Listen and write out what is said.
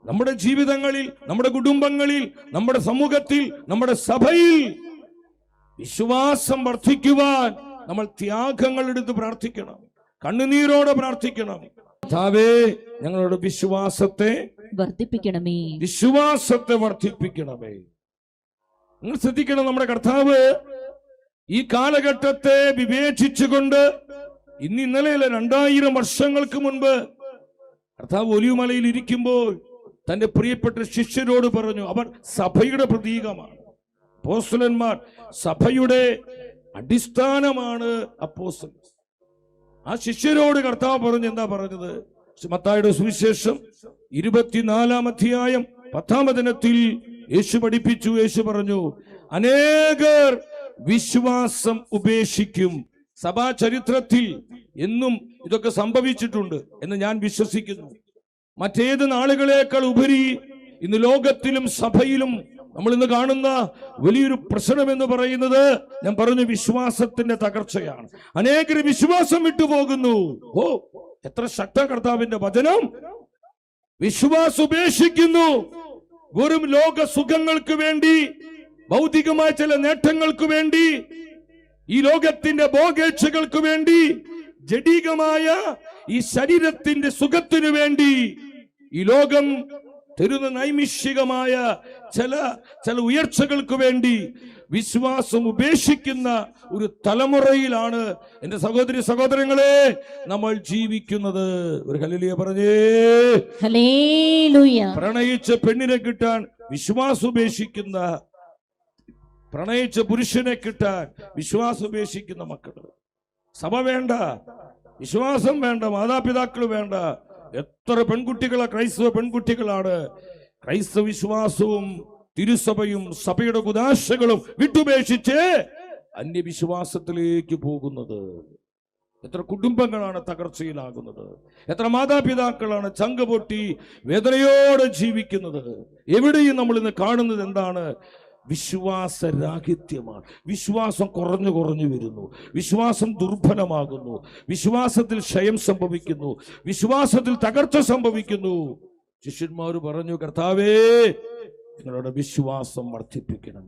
നമ്മുടെ ജീവിതങ്ങളിൽ, നമ്മുടെ കുടുംബങ്ങളിൽ, നമ്മുടെ സമൂഹത്തിൽ, നമ്മുടെ സഭയിൽ വിശ്വാസം വർദ്ധിക്കുവാൻ നമ്മൾ ത്യാഗങ്ങൾ എടുത്ത് പ്രാർത്ഥിക്കണം, കണ്ണുനീരോടെ പ്രാർത്ഥിക്കണം. കർത്താവേ, ഞങ്ങളുടെ വിശ്വാസത്തെ വർദ്ധിപ്പിക്കണമേ, വിശ്വാസത്തെ വർദ്ധിപ്പിക്കണമേ. നിങ്ങൾ ശ്രദ്ധിക്കണം, നമ്മുടെ കർത്താവ് ഈ കാലഘട്ടത്തെ വിവേചിച്ചുകൊണ്ട് ഇന്നലെയല്ല 2000 വർഷങ്ങൾക്ക് മുൻപ് കർത്താവ് ഒലിവുമലയിൽ ഇരിക്കുമ്പോൾ തന്റെ പ്രിയപ്പെട്ട ശിഷ്യരോട് പറഞ്ഞു, അവർ സഭയുടെ പ്രതീകമാണ്. അപ്പോസ്തലന്മാർ സഭയുടെ അടിസ്ഥാനമാണ്. അപ്പോസ്തലൻ ആ ശിഷ്യരോട് കർത്താവ് പറഞ്ഞു, എന്താ പറഞ്ഞത്? മത്തായിയുടെ സുവിശേഷം 24-ാം അധ്യായം 10-ാം വചനത്തിൽ യേശു പഠിപ്പിച്ചു. യേശു പറഞ്ഞു, അനേകർ വിശ്വാസം ഉപേക്ഷിക്കും. സഭാ ചരിത്രത്തിൽ എന്നും ഇതൊക്കെ സംഭവിച്ചിട്ടുണ്ട് എന്ന് ഞാൻ വിശ്വസിക്കുന്നു. മറ്റേത് നാളുകളേക്കാൾ ഉപരി ഇന്ന് ലോകത്തിലും സഭയിലും നമ്മൾ ഇന്ന് കാണുന്ന വലിയൊരു പ്രശ്നം എന്ന് പറയുന്നത്, ഞാൻ പറഞ്ഞു, വിശ്വാസത്തിന്റെ തകർച്ചയാണ്. അനേകർ വിശ്വാസം വിട്ടുപോകുന്നു. ഓ, എത്ര ശക്ത കർത്താവിന്റെ വചനം! വിശ്വാസം ഉപേക്ഷിക്കുന്നു. വെറും ലോക സുഖങ്ങൾക്ക് വേണ്ടി, ഭൗതികമായ ചില നേട്ടങ്ങൾക്ക് വേണ്ടി, ഈ ലോകത്തിന്റെ ഭോഗേച്ഛകൾക്ക് വേണ്ടി, ജഡികമായ ഈ ശരീരത്തിന്റെ സുഖത്തിനു വേണ്ടി ഈ ലോകം തരുന്ന നൈമിഷികമായ ചില ഉയർച്ചകൾക്ക് വേണ്ടി വിശ്വാസം ഉപേക്ഷിക്കുന്ന ഒരു തലമുറയിലാണ് എന്റെ സഹോദരി സഹോദരങ്ങളെ നമ്മൾ ജീവിക്കുന്നത്. ഒരു ഹല്ലേലൂയ പറഞ്ഞേ. ഹല്ലേലൂയ. പ്രണയിച്ച പെണ്ണിനെ കിട്ടാൻ വിശ്വാസം ഉപേക്ഷിക്കുന്ന, പ്രണയിച്ച പുരുഷനെ കിട്ടാൻ വിശ്വാസം ഉപേക്ഷിക്കുന്ന മക്കള്. സഭ വേണ്ട, വിശ്വാസം വേണ്ട, മാതാപിതാക്കൾ വേണ്ട. എത്ര പെൺകുട്ടികളാ, ക്രൈസ്തവ പെൺകുട്ടികളാണ് ക്രൈസ്തവ വിശ്വാസവും തിരുസഭയും സഭയുടെ കുദാശകളും വിട്ടുപേക്ഷിച്ച് അന്യവിശ്വാസത്തിലേക്ക് പോകുന്നത്. എത്ര കുടുംബങ്ങളാണ് തകർച്ചയിലാകുന്നത്, എത്ര മാതാപിതാക്കളാണ് ചങ്ക് പൊട്ടി വേദനയോടെ ജീവിക്കുന്നത്. എവിടെയും നമ്മൾ ഇന്ന് കാണുന്നത് എന്താണ്? വിശ്വാസരാഹിത്യമാണ്. വിശ്വാസം കുറഞ്ഞു വരുന്നു, വിശ്വാസം ദുർബലമാകുന്നു, വിശ്വാസത്തിൽ ക്ഷയം സംഭവിക്കുന്നു, വിശ്വാസത്തിൽ തകർച്ച സംഭവിക്കുന്നു. ശിഷ്യന്മാർ പറഞ്ഞു, കർത്താവേ, നിങ്ങളുടെ വിശ്വാസം വർദ്ധിപ്പിക്കണം.